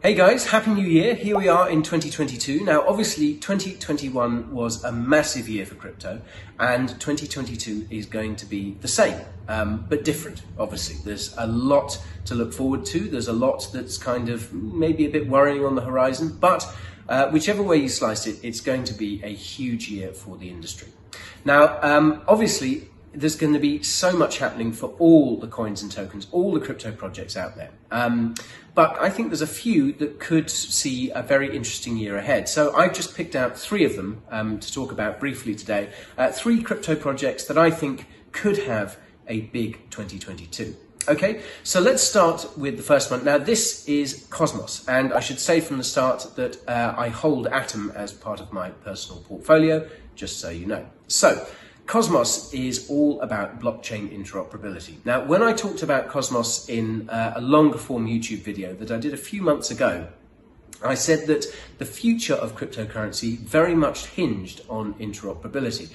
Hey guys, Happy New Year. Here we are in 2022. Now, obviously 2021 was a massive year for crypto and 2022 is going to be the same, but different, obviously. There's a lot to look forward to. There's a lot that's kind of maybe a bit worrying on the horizon, but whichever way you slice it, it's going to be a huge year for the industry. Now, obviously, there's going to be so much happening for all the coins and tokens, all the crypto projects out there. But I think there's a few that could see a very interesting year ahead. So I've just picked out three of them to talk about briefly today. Three crypto projects that I think could have a big 2022. Okay, so let's start with the first one. Now, this is Cosmos, and I should say from the start that I hold Atom as part of my personal portfolio, just so you know. So, Cosmos is all about blockchain interoperability. Now, when I talked about Cosmos in a longer form YouTube video that I did a few months ago, I said that the future of cryptocurrency very much hinged on interoperability.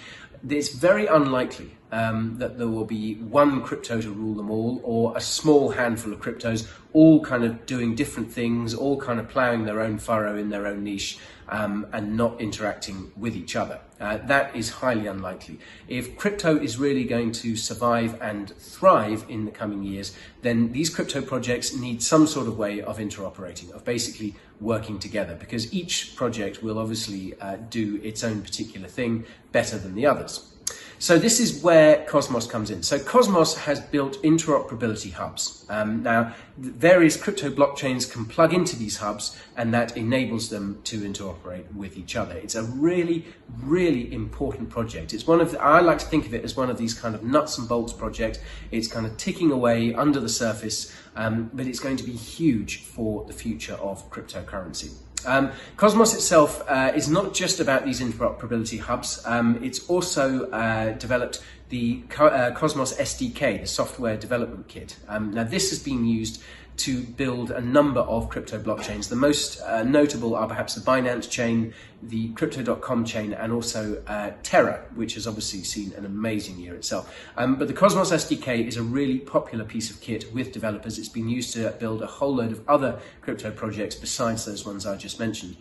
It's very unlikely that there will be one crypto to rule them all, or a small handful of cryptos all kind of doing different things, all kind of ploughing their own furrow in their own niche and not interacting with each other. That is highly unlikely. If crypto is really going to survive and thrive in the coming years, then these crypto projects need some sort of way of interoperating, of basically working together, because each project will obviously do its own particular thing better than the others. So this is where Cosmos comes in. So Cosmos has built interoperability hubs. Now, various crypto blockchains can plug into these hubs, and that enables them to interoperate with each other. It's a really, really important project. It's one of I like to think of it as one of these kind of nuts and bolts projects. It's kind of ticking away under the surface, but it's going to be huge for the future of cryptocurrency. Cosmos itself is not just about these interoperability hubs. It's also developed the Cosmos SDK, the software development kit. Now, this has been used to build a number of crypto blockchains. The most notable are perhaps the Binance chain, the Crypto.com chain, and also Terra, which has obviously seen an amazing year itself. But the Cosmos SDK is a really popular piece of kit with developers. It's been used to build a whole load of other crypto projects besides those ones I just mentioned.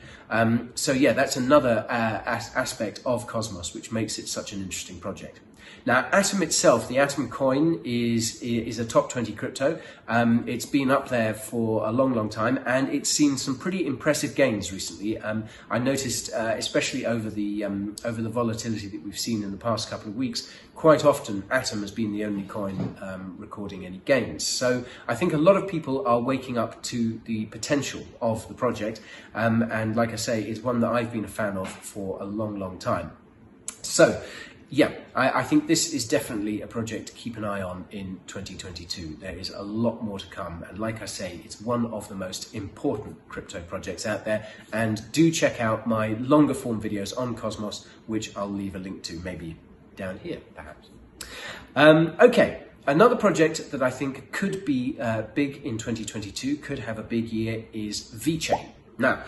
So yeah, that's another aspect of Cosmos, which makes it such an interesting project. Now, Atom itself, the Atom coin is a top 20 crypto. It's been up there for a long, long time, and it's seen some pretty impressive gains recently. I noticed, especially over the volatility that we've seen in the past couple of weeks, quite often Atom has been the only coin recording any gains. So I think a lot of people are waking up to the potential of the project, and like I say, it's one that I've been a fan of for a long, long time. So, yeah, I think this is definitely a project to keep an eye on in 2022. There is a lot more to come. And like I say, it's one of the most important crypto projects out there. And do check out my longer form videos on Cosmos, which I'll leave a link to maybe down here, perhaps. Okay, another project that I think could be big in 2022, could have a big year, is VChain. Now,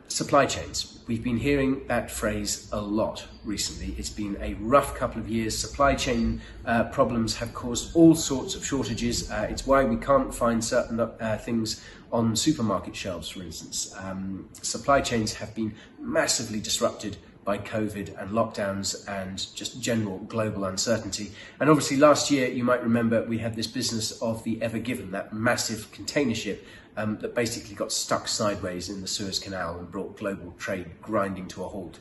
supply chains. We've been hearing that phrase a lot recently. It's been a rough couple of years. Supply chain problems have caused all sorts of shortages. It's why we can't find certain things on supermarket shelves, for instance. Supply chains have been massively disrupted by COVID and lockdowns and just general global uncertainty. And obviously last year, you might remember, we had this business of the Ever Given, that massive container ship that basically got stuck sideways in the Suez Canal and brought global trade grinding to a halt.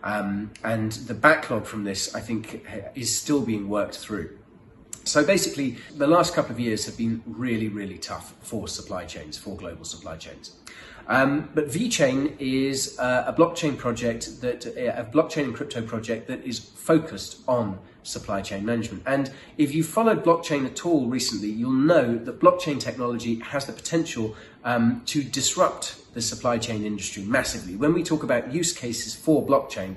And the backlog from this, I think, is still being worked through. So basically, the last couple of years have been really, really tough for supply chains, for global supply chains. But VChain is a blockchain project a blockchain and crypto project that is focused on supply chain management. And if you followed blockchain at all recently, you'll know that blockchain technology has the potential to disrupt the supply chain industry massively. When we talk about use cases for blockchain,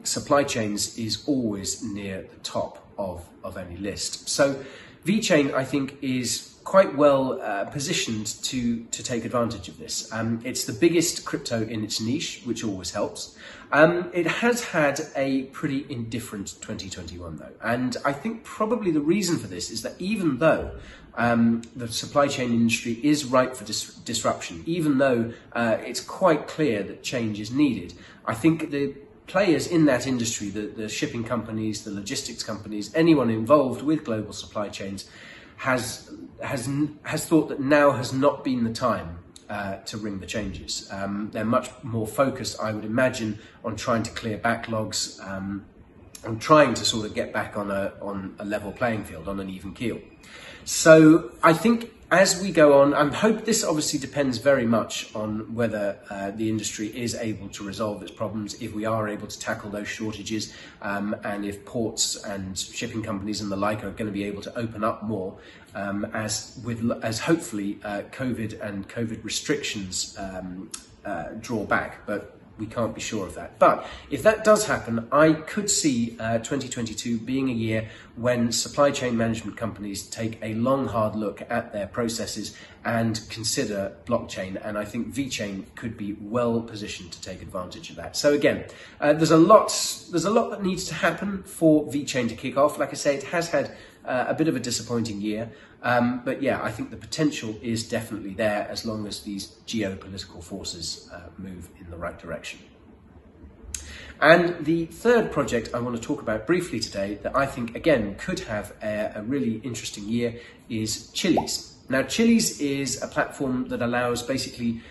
supply chains is always near the top of any list. So VChain, I think, is quite well positioned to take advantage of this. It's the biggest crypto in its niche, which always helps. It has had a pretty indifferent 2021 though. And I think probably the reason for this is that even though the supply chain industry is ripe for disruption, even though it's quite clear that change is needed. I think the players in that industry, the shipping companies, the logistics companies, anyone involved with global supply chains, has thought that now has not been the time to ring the changes. They're much more focused, I would imagine, on trying to clear backlogs, on trying to sort of get back on a level playing field, on an even keel. So I think as we go on, I hope this obviously depends very much on whether the industry is able to resolve its problems, if we are able to tackle those shortages, and if ports and shipping companies and the like are going to be able to open up more, as hopefully COVID and COVID restrictions draw back. But we can't be sure of that. But if that does happen, I could see 2022 being a year when supply chain management companies take a long, hard look at their processes and consider blockchain. And I think VChain could be well positioned to take advantage of that. So again, there's a lot that needs to happen for VChain to kick off. Like I say, it has had a bit of a disappointing year. But yeah, I think the potential is definitely there as long as these geopolitical forces move in the right direction. And the third project I want to talk about briefly today that I think, again, could have a really interesting year is Chiliz. Now, Chiliz is a platform that allows basically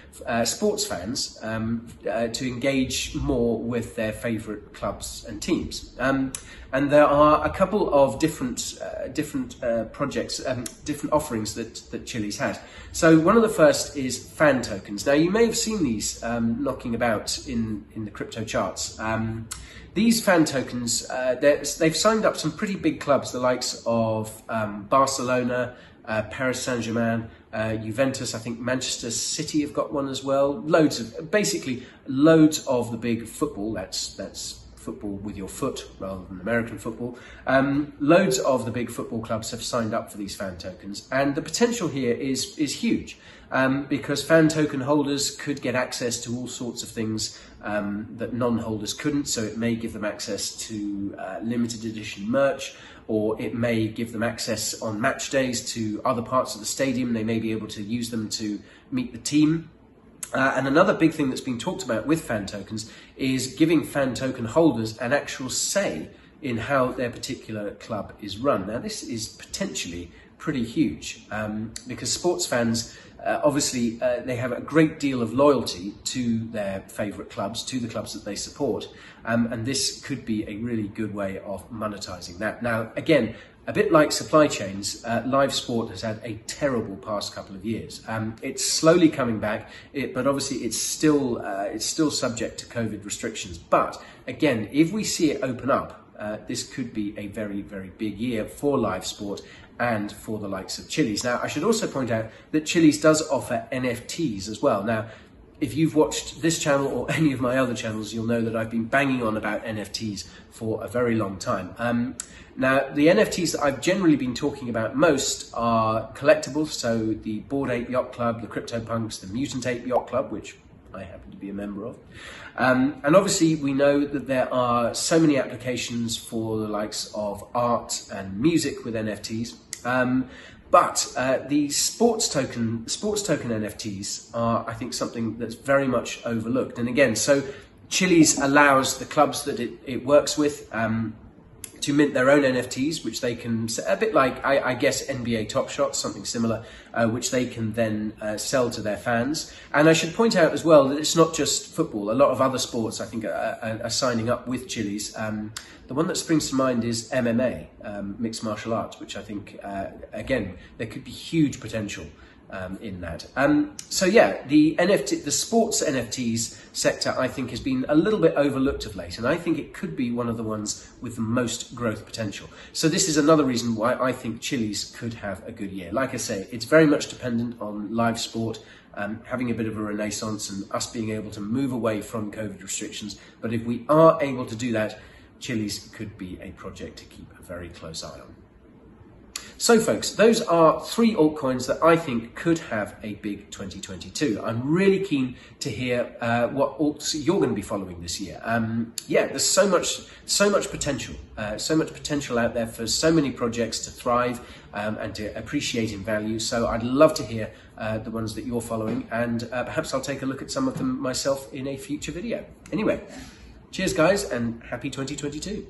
sports fans to engage more with their favourite clubs and teams. And there are a couple of different projects, different offerings that Chiliz has. So one of the first is fan tokens. Now, you may have seen these knocking about in the crypto charts. These fan tokens, they've signed up some pretty big clubs, the likes of Barcelona, Paris Saint-Germain, Juventus, I think Manchester City have got one as well. Loads of the big football, that's football with your foot rather than American football. Loads of the big football clubs have signed up for these fan tokens, and the potential here is huge, because fan token holders could get access to all sorts of things that non-holders couldn't. So it may give them access to limited edition merch, or it may give them access on match days to other parts of the stadium. They may be able to use them to meet the team. And another big thing that's been talked about with fan tokens is giving fan token holders an actual say in how their particular club is run. Now, this is potentially pretty huge, because sports fans, obviously, they have a great deal of loyalty to their favourite clubs, to the clubs that they support, and this could be a really good way of monetising that. Now, again, a bit like supply chains, live sport has had a terrible past couple of years. It's slowly coming back, but obviously it's still subject to COVID restrictions. But again, if we see it open up, this could be a very, very big year for live sport and for the likes of Chiliz. Now, I should also point out that Chiliz does offer NFTs as well. Now, if you've watched this channel or any of my other channels, you'll know that I've been banging on about NFTs for a very long time. Now, the NFTs that I've generally been talking about most are collectibles, so the Bored Ape Yacht Club, the CryptoPunks, the Mutant Ape Yacht Club, which I happen to be a member of. And obviously we know that there are so many applications for the likes of art and music with NFTs. But the sports token NFTs are, I think, something that's very much overlooked. And again, so Chiliz allows the clubs that it works with to mint their own NFTs, which they can, a bit like, I guess, NBA Top Shots, something similar, which they can then sell to their fans. And I should point out as well that it's not just football. A lot of other sports, I think, are signing up with Chiliz. The one that springs to mind is MMA, mixed martial arts, which I think, again, there could be huge potential in that. So yeah, the sports NFTs sector, I think, has been a little bit overlooked of late, and I think it could be one of the ones with the most growth potential. So this is another reason why I think Chiliz could have a good year. Like I say, it's very much dependent on live sport having a bit of a renaissance and us being able to move away from COVID restrictions. But if we are able to do that, Chiliz could be a project to keep a very close eye on. So folks, those are 3 altcoins that I think could have a big 2022. I'm really keen to hear what alts you're going to be following this year. Yeah, there's so much potential, out there for so many projects to thrive and to appreciate in value. So I'd love to hear the ones that you're following, and perhaps I'll take a look at some of them myself in a future video. Anyway, cheers guys, and happy 2022.